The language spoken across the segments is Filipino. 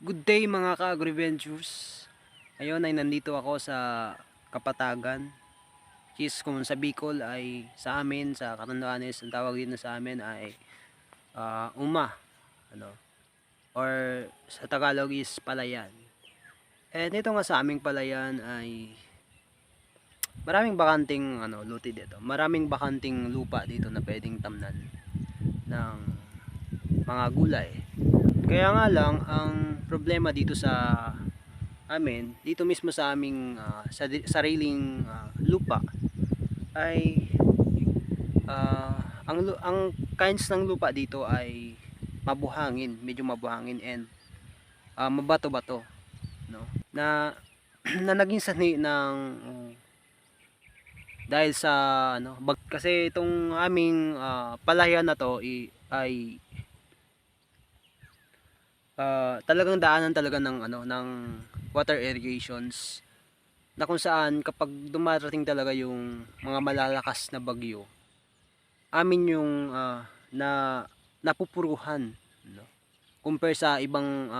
Good day mga ka-agriventures. Ngayon ay nandito ako sa Kapatagan. Which is kung sa Bicol ay sa amin, sa Catanduanes, ang tawag dito sa amin ay Uma. Ano? Or sa Tagalog is Palayan. And dito nga sa aming Palayan ay maraming bakanting luti dito. Maraming bakanting lupa dito na pwedeng tamnan ng mga gulay. Kaya nga lang ang problema dito sa amin, dito mismo sa aming sariling lupa ay ang kinds ng lupa dito ay mabuhangin, medyo mabuhangin and mabato-bato, no? Na na naging sanhi ng dahil sa kasi itong aming palayan na to ay talagang daanan talaga ng water irrigations na kung saan kapag dumarating talaga yung mga malalakas na bagyo, amin yung napupuruhan, no? Compare sa ibang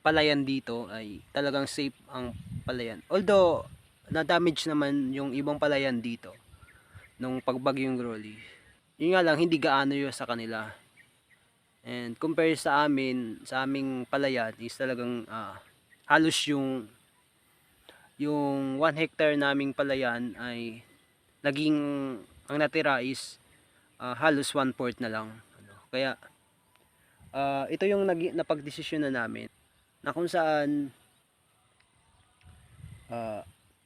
palayan dito ay talagang safe ang palayan. Although na damage naman yung ibang palayan dito nung pagbagyong Rolly. Yun nga lang hindi gaano yun sa kanila. And compare sa amin, sa aming palayan is talagang halos yung 1 hectare naming palayan ay naging ang natira is halos 1/4 na lang, ano. Kaya ito yung napagdesisyon na namin na kung saan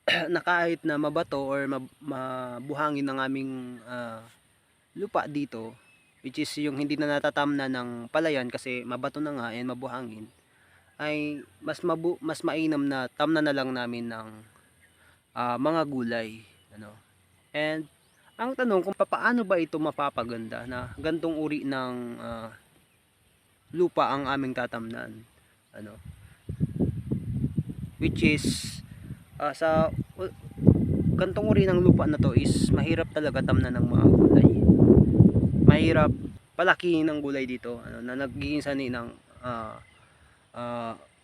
na kahit na mabato or mabuhangin ng aming lupa dito, which is yung hindi na natatamna ng palayan kasi mabato na nga and mabuhangin, ay mas mainam na tamna na lang namin ng mga gulay, ano. And ang tanong kung paano ba ito mapapaganda na gantong uri ng lupa ang aming tatamnan, ano, which is sa gantong uri ng lupa na to is mahirap talaga tamnan ng mga gulay, mahirap palakihin ng gulay dito, ano, na nagiging sanhi ng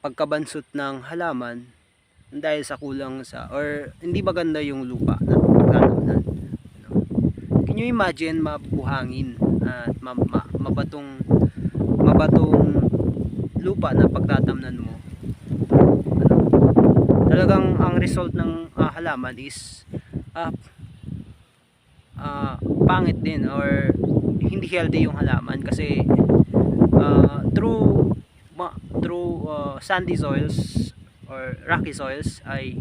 pagkabansot ng halaman dahil sa kulang sa or hindi maganda yung lupa na pagtatamnan, ano. Can you imagine mabuhangin at mabatong lupa na pagtatamnan mo, ano, talagang ang result ng halaman is pangit din or hindi healthy yung halaman kasi through sandy soils or rocky soils ay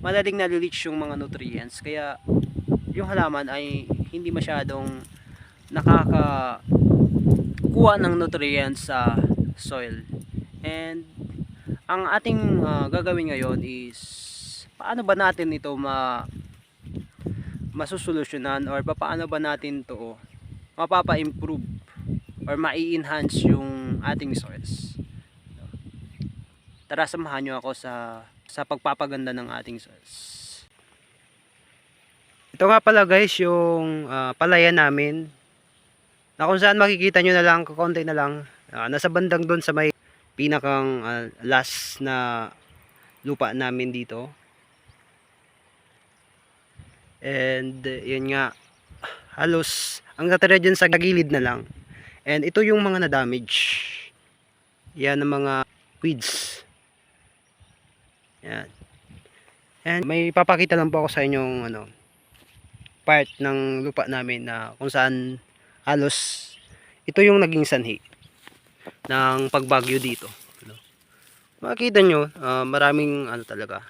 madaling nalileach yung mga nutrients, kaya yung halaman ay hindi masyadong nakakakuha ng nutrients sa soil. And ang ating gagawin ngayon is paano ba natin ito masusolusyonan or paano ba natin to mapapa-improve or mai-enhance yung ating soils. Tara, samahan nyo ako sa pagpapaganda ng ating soils. Ito nga pala guys yung palayan namin na kung saan makikita nyo na lang, kakonti na lang, nasa bandang doon sa may pinakang last na lupa namin dito. And yun nga, halos ang natira dyan sa gilid na lang. And ito yung mga na-damage. Yan ang mga weeds. Yan. And may papakita lang po ako sa inyong part ng lupa namin na kung saan halos ito yung naging sanhi ng pagbagyo dito. Makikita nyo, maraming talaga.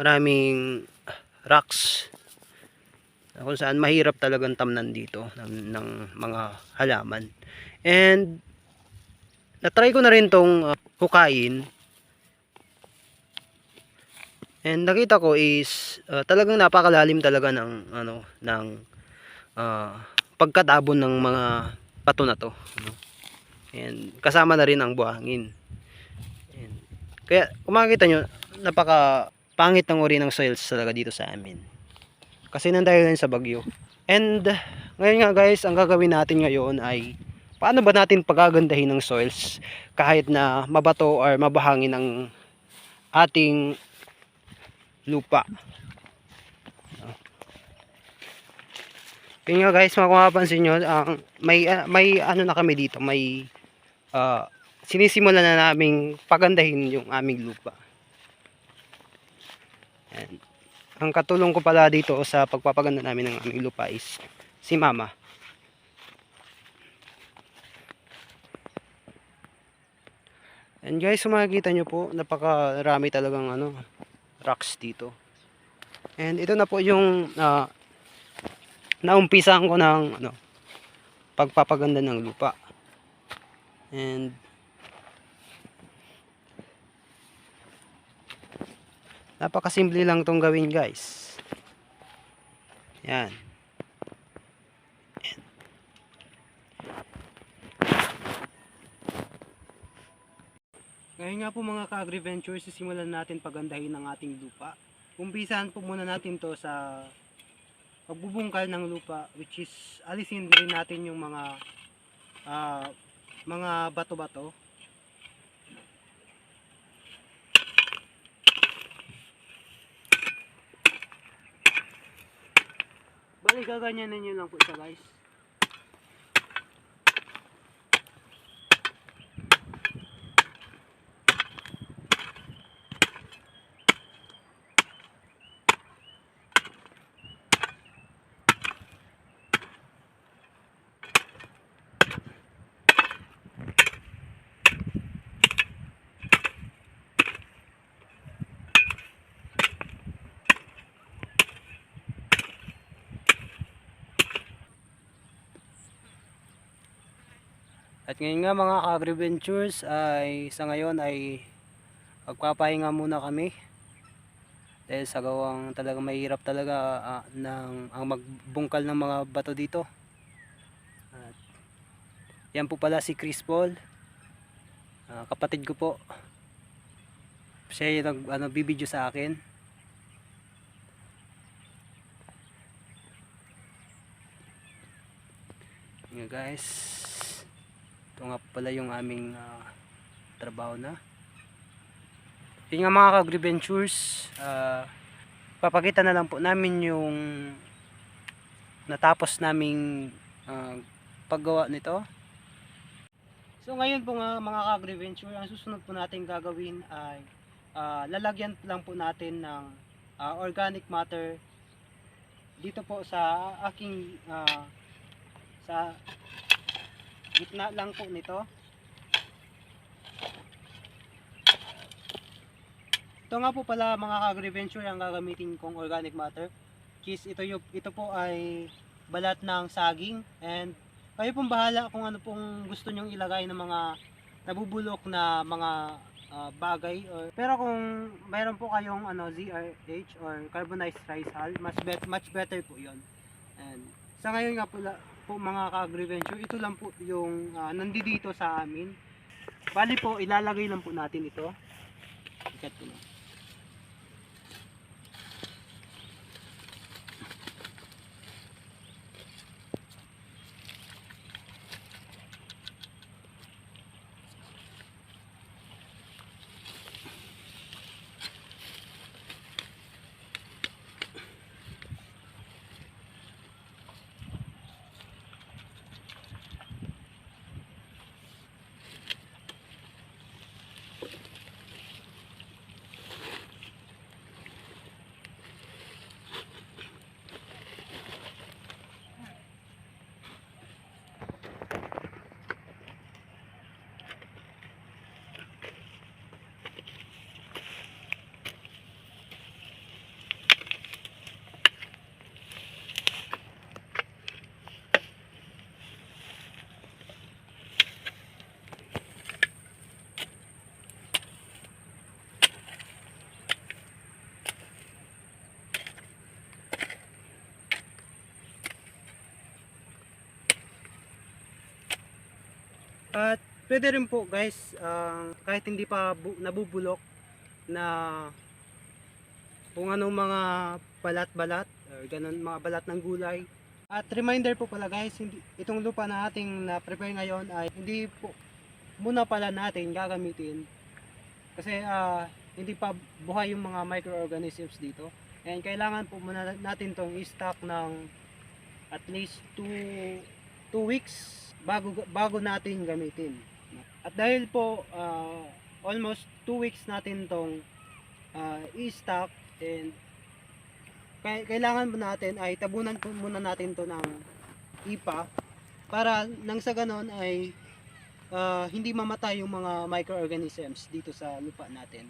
Maraming rocks kung saan mahirap talagang tamnan dito ng mga halaman. And natry ko na rin tong hukayin, and nakita ko is talagang napakalalim talaga ng pagkatabon ng mga bato na to, and kasama na rin ang buhangin. And kaya kung makikita nyo, napaka pangit ng uri ng soils talaga dito sa amin kasi nandahil sa bagyo. And ngayon nga guys, ang gagawin natin ngayon ay paano ba natin pagagandahin ng soils kahit na mabato or mabahangin ang ating lupa. Yun nga guys, kung mapapansin nyo, may ano na kami dito, may sinisimulan na naming pagandahin yung aming lupa. And, ang katulong ko pala dito sa pagpapaganda namin ng aming lupa is si Mama. And guys, kung makikita nyo po, napakarami talagang rocks dito. And ito na po yung naumpisahan ko ng pagpapaganda ng lupa. And napakasimple lang tong gawin guys. Yan. Ngayon nga po mga ka-agri-ventures, sisimulan natin pagandahin ang ating lupa. Umpisahan po muna natin to sa pagbubungkal ng lupa, which is alisin rin natin yung mga bato-bato. Bali gaganyanin nyo lang po siya guys. At ngayon nga mga ka-agri-ventures ay sa ngayon ay magpapahinga muna kami. Dahil sa gawang talagang mahirap talaga ang magbungkal ng mga bato dito. At yan po pala si Chris Paul. Kapatid ko po. Siya yung bibidyo sa akin. Yan guys. Ito nga pala yung aming trabaho na. Yun nga mga ka-agri-ventures, papakita na lang po namin yung natapos naming paggawa nito. So ngayon po nga mga ka-agri-venture, ang susunod po natin gagawin ay lalagyan lang po natin ng organic matter dito po sa aking sa gitna lang po nito. Ito nga po pala mga ka-agri-venture ang gagamitin kong organic matter. Ito po ay balat ng saging, and kayo pong bahala kung ano pong gusto nyong ilagay ng mga nabubulok na mga bagay. Pero kung mayroon po kayong ZRH or carbonized rice hull, much better po 'yon. And sa ngayon nga po mga ka-agri-venture, ito lang po yung nandito sa amin. Bali po, ilalagay lang po natin ito. Ikat ko na. At pwede rin po guys, kahit hindi pa nabubulok na kung anong mga balat-balat or ganun, mga balat ng gulay, At reminder po pala guys, itong lupa na ating na-prepare ngayon ay hindi po muna pala natin gagamitin kasi hindi pa buhay yung mga microorganisms dito. And kailangan po muna natin tong i-stock ng at least 2 weeks bago natin gamitin. At dahil po almost 2 weeks natin tong i-stock, and kailangan po natin ay tabunan po muna natin to ng IPA para nang sa ganon ay hindi mamatay yung mga microorganisms dito sa lupa natin.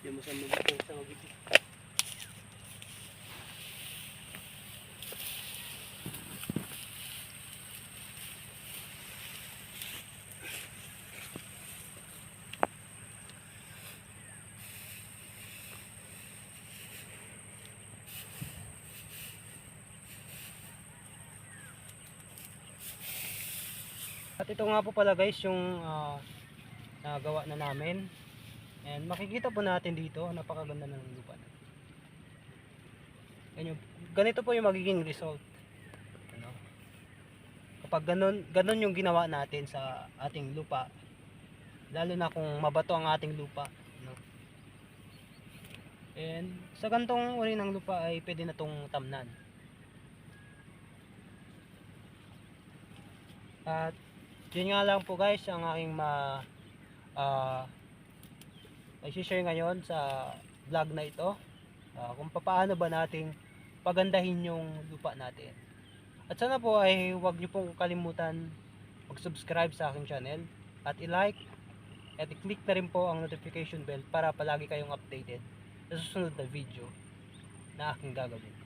Yung sa At ito nga po pala guys yung nagawa na namin. And makikita po natin dito, napakaganda ng lupa. Ganito po yung magiging result. Ano? Kapag ganun yung ginawa natin sa ating lupa, lalo na kung mabato ang ating lupa. Ano? And sa gantong uri ng lupa ay pwede na itong tamnan. At yun nga lang po guys ang aking i-share ngayon sa vlog na ito, kung paano ba nating pagandahin yung lupa natin. At sana po ay huwag niyo pong kalimutan mag-subscribe sa aking channel at i-like at i-click na rin po ang notification bell para palagi kayong updated sa susunod na video na aking gagawin.